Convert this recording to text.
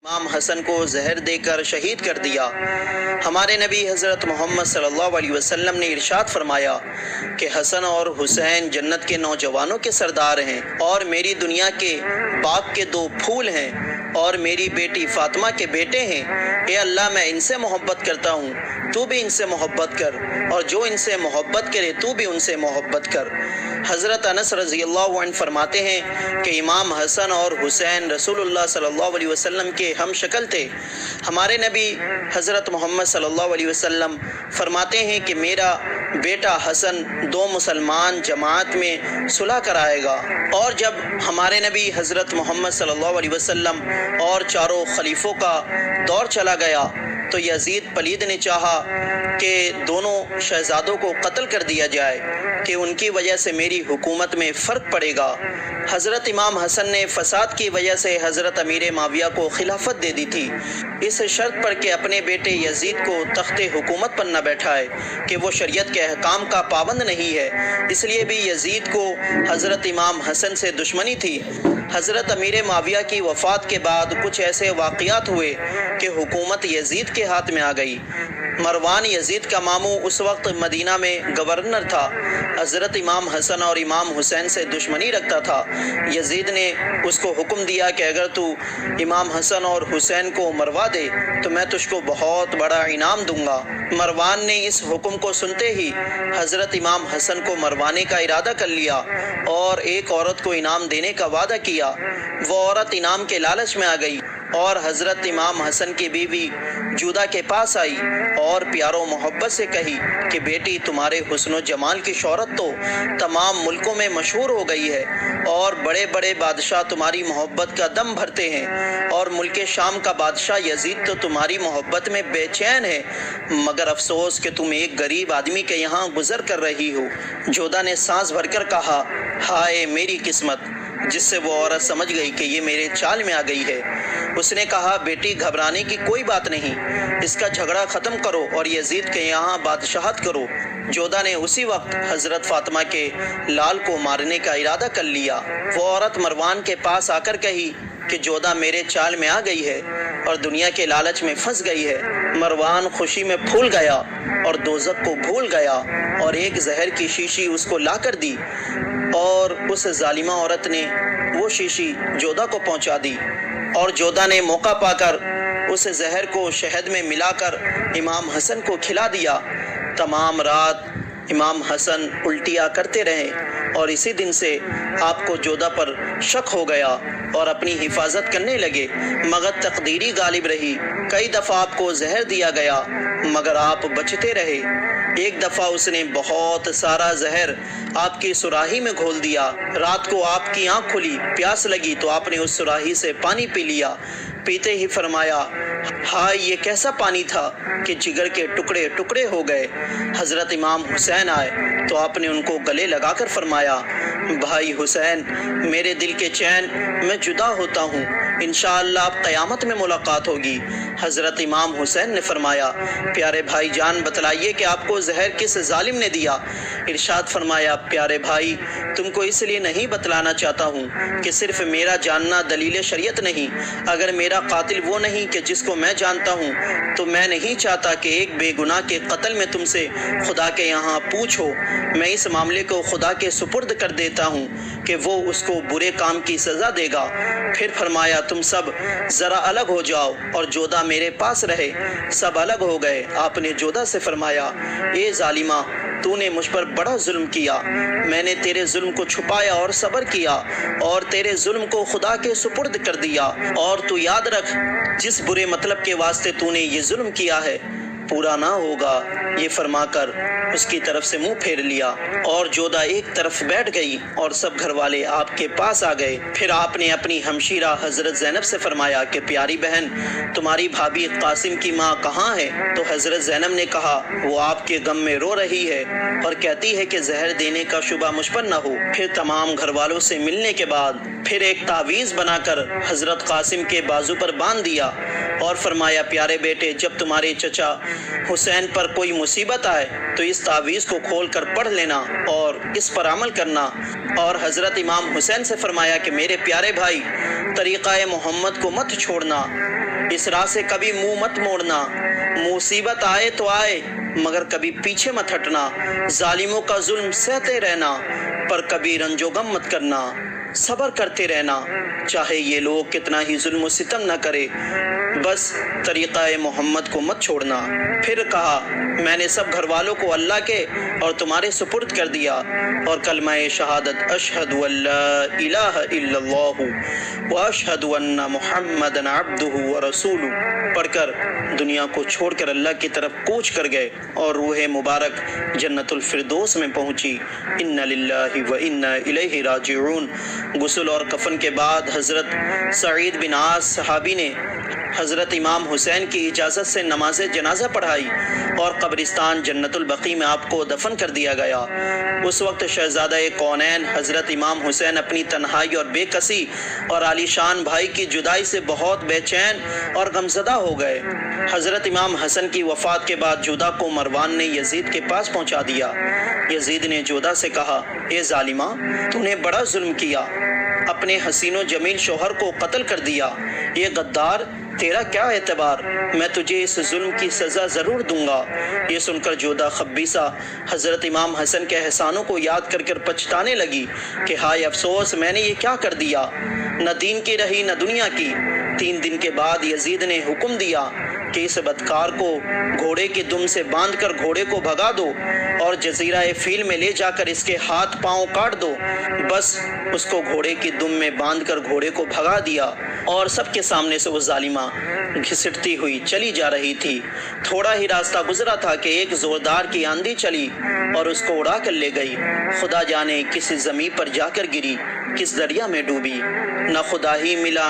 امام حسن کو زہر دے کر شہید کر دیا۔ ہمارے نبی حضرت محمد صلی اللہ علیہ وسلم نے ارشاد فرمایا کہ حسن اور حسین جنت کے نوجوانوں کے سردار ہیں اور میری دنیا کے باغ کے دو پھول ہیں اور میری بیٹی فاطمہ کے بیٹے ہیں۔ اے اللہ، میں ان سے محبت کرتا ہوں، تو بھی ان سے محبت کر، اور جو ان سے محبت کرے تو بھی ان سے محبت کر۔ حضرت انس رضی اللہ عنہ فرماتے ہیں کہ امام حسن اور حسین رسول اللہ صلی اللہ علیہ وسلم کے ہم شکل تھے۔ ہمارے نبی حضرت محمد صلی اللہ علیہ وسلم فرماتے ہیں کہ میرا بیٹا حسن دو مسلمان جماعت میں صلح کرائے گا۔ اور جب ہمارے نبی حضرت محمد صلی اللہ علیہ وسلم اور چاروں خلیفوں کا دور چلا گیا تو یزید پلید نے چاہا کہ دونوں شہزادوں کو قتل کر دیا جائے کہ ان کی وجہ سے میری حکومت میں فرق پڑے گا۔ حضرت امام حسن نے فساد کی وجہ سے حضرت امیر معاویہ کو خلافت دے دی تھی، اس شرط پر کہ اپنے بیٹے یزید کو تخت حکومت پر نہ بیٹھائے کہ وہ شریعت کے احکام کا پابند نہیں ہے۔ اس لیے بھی یزید کو حضرت امام حسن سے دشمنی تھی۔ حضرت امیر معاویہ کی وفات کے بعد کچھ ایسے واقعات ہوئے کہ حکومت یزید کے ہاتھ میں آ گئی۔ مروان یزید کا ماموں اس وقت مدینہ میں گورنر تھا، حضرت امام حسن اور امام حسین سے دشمنی رکھتا تھا۔ یزید نے اس کو حکم دیا کہ اگر تو امام حسن اور حسین کو مروا دے تو میں تجھ کو بہت بڑا انعام دوں گا۔ مروان نے اس حکم کو سنتے ہی حضرت امام حسن کو مروانے کا ارادہ کر لیا اور ایک عورت کو انعام دینے کا وعدہ کیا۔ وہ عورت انعام کے لالچ میں آ گئی اور حضرت امام حسن کی بیوی جودہ کے پاس آئی اور پیار و محبت سے کہی کہ بیٹی، تمہارے حسن و جمال کی شہرت تو تمام ملکوں میں مشہور ہو گئی ہے اور بڑے بڑے بادشاہ تمہاری محبت کا دم بھرتے ہیں، اور ملک شام کا بادشاہ یزید تو تمہاری محبت میں بے چین ہے، مگر افسوس کہ تم ایک غریب آدمی کے یہاں گزر کر رہی ہو۔ جودہ نے سانس بھر کر کہا، ہائے میری قسمت، جس سے وہ عورت سمجھ گئی کہ یہ میرے چال میں آ گئی ہے۔ اس نے کہا، بیٹی گھبرانے کی کوئی بات نہیں، اس کا جھگڑا ختم کرو اور یزید کے یہاں بادشاہت کرو۔ جودہ نے اسی وقت حضرت فاطمہ کے لال کو مارنے کا ارادہ کر لیا۔ وہ عورت مروان کے پاس آ کر کہی کہ جودہ میرے چال میں آ گئی ہے اور دنیا کے لالچ میں پھنس گئی ہے۔ مروان خوشی میں پھول گیا اور دوزخ کو بھول گیا اور ایک زہر کی شیشی اس کو لا کر دی، اور اس ظالمہ عورت نے وہ شیشی جودہ کو پہنچا دی، اور جودہ نے موقع پا کر اس زہر کو شہد میں ملا کر امام حسن کو کھلا دیا۔ تمام رات امام حسن الٹیاں کرتے رہے اور اسی دن سے آپ کو جودہ پر شک ہو گیا اور اپنی حفاظت کرنے لگے، مگر تقدیری غالب رہی۔ کئی دفعہ آپ کو زہر دیا گیا مگر آپ بچتے رہے۔ ایک دفعہ اس نے بہت سارا زہر آپ کی سراہی میں گھول دیا۔ رات کو آپ کی آنکھ کھلی، پیاس لگی تو آپ نے اس سراہی سے پانی پی لیا۔ پیتے ہی فرمایا، ہائے یہ کیسا پانی تھا کہ جگر کے ٹکڑے ٹکڑے ہو گئے۔ حضرت امام حسین آئے تو آپ نے ان کو گلے لگا کر فرمایا، بھائی حسین، میرے دل کے چین، میں جدا ہوتا ہوں، انشاءاللہ اب قیامت میں ملاقات ہوگی۔ حضرت امام حسین نے فرمایا، پیارے بھائی جان بتلائیے کہ آپ کو زہر کس ظالم نے دیا؟ ارشاد فرمایا، پیارے بھائی، تم کو اس لیے نہیں بتلانا چاہتا ہوں کہ صرف میرا جاننا دلیل شریعت نہیں، اگر میرا قاتل وہ نہیں کہ جس کو میں جانتا ہوں تو میں نہیں چاہتا کہ ایک بے گناہ کے قتل میں تم سے خدا کے یہاں پوچھو۔ میں اس معاملے کو خدا کے سپرد کر دیتا ہوں کہ وہ اس کو برے کام کی سزا دے گا۔ پھر فرمایا، تم سب ذرا الگ ہو جاؤ اور جودہ میرے پاس رہے۔ سب الگ ہو گئے۔ آپ نے جودہ سے فرمایا، اے ظالمہ، تو نے مجھ پر بڑا ظلم کیا، میں نے تیرے ظلم کو چھپایا اور صبر کیا اور تیرے ظلم کو خدا کے سپرد کر دیا، اور تو یاد رکھ جس برے مطلب کے واسطے تو نے یہ ظلم کیا ہے پورا نہ ہوگا۔ یہ فرما کر اس کی طرف سے منہ پھیر لیا اور جودہ ایک طرف بیٹھ گئی اور سب گھر والے آپ کے پاس آ گئے۔ پھر آپ نے اپنی ہمشیرہ حضرت زینب سے فرمایا کہ پیاری بہن، تمہاری بھابھی قاسم کی ماں کہاں ہے؟ تو حضرت زینب نے کہا، وہ آپ کے غم میں رو رہی ہے اور کہتی ہے کہ زہر دینے کا شبہ مجھ پر نہ ہو۔ پھر تمام گھر والوں سے ملنے کے بعد پھر ایک تعویذ بنا کر حضرت قاسم کے بازو پر باندھ دیا اور فرمایا، پیارے بیٹے، جب تمہارے چچا حسین پر کوئی مصیبت آئے تو اس تعویذ کو کھول کر پڑھ لینا اور اس پر عمل کرنا۔ اور حضرت امام حسین سے فرمایا کہ میرے پیارے بھائی، طریقہ محمد کو مت چھوڑنا، اس راہ سے کبھی منہ مت موڑنا، مصیبت آئے تو آئے مگر کبھی پیچھے مت ہٹنا، ظالموں کا ظلم سہتے رہنا پر کبھی رنج و غم مت کرنا، صبر کرتے رہنا چاہے یہ لوگ کتنا ہی ظلم و ستم نہ کرے، بس طریقہ محمد کو مت چھوڑنا۔ پھر کہا میں نے سب گھر والوں کو اللہ کے اور تمہارے سپرد کر دیا اور کلمہ شہادت اشہد ان لا الہ الا اللہ واشہد ان محمدًا عبدہ ورسولہ پڑھ کر دنیا کو چھوڑ کر اللہ کی طرف کوچ کر گئے اور روح مبارک جنت الفردوس میں پہنچی۔ ان للہ و انا الیہ راجعون۔ غسل اور کفن کے بعد حضرت سعید بن عاص صحابی نے حضرت امام حسین کی اجازت سے نماز جنازہ پڑھائی اور قبرستان جنت البقیع میں آپ کو دفن کر دیا گیا۔ اس وقت شہزادہ کونین حضرت امام حسین اپنی تنہائی اور بے کسی اور عالی شان بھائی کی جدائی سے بہت بے چین اور غمزدہ ہو گئے۔ حضرت امام حسن کی وفات کے بعد جودہ کو مروان نے یزید کے پاس پہنچا دیا۔ یزید نے جودہ سے کہا اے ظالمہ، تو نے بڑا ظلم کیا، اپنے حسین و جمیل شوہر کو قتل کر دیا، یہ غدار تیرا کیا اعتبار، میں تجھے اس ظلم کی سزا ضرور دوں گا۔ یہ سن کر جودہ خبیثہ حضرت امام حسن کے احسانوں کو یاد کر کر پچھتانے لگی کہ ہائے افسوس، میں نے یہ کیا کر دیا، نہ دین کی رہی نہ دنیا کی۔ 3 دن کے بعد یزید نے حکم دیا کہ اس بدکار کو گھوڑے کی دم سے باندھ کر گھوڑے کو بھگا دو اور جزیرہ فیل میں لے جا کر اس کے ہاتھ پاؤں کاٹ دو۔ بس اس کو گھوڑے کی دم میں باندھ کر گھوڑے کو بھگا دیا اور سب کے سامنے سے وہ ظالمہ گھسٹتی ہوئی چلی جا رہی تھی۔ تھوڑا ہی راستہ گزرا تھا کہ ایک زوردار کی آندھی چلی اور اس کو اڑا کر لے گئی۔ خدا جانے کس زمین پر جا کر گری، کس دریا میں ڈوبی، نہ خدا ہی ملا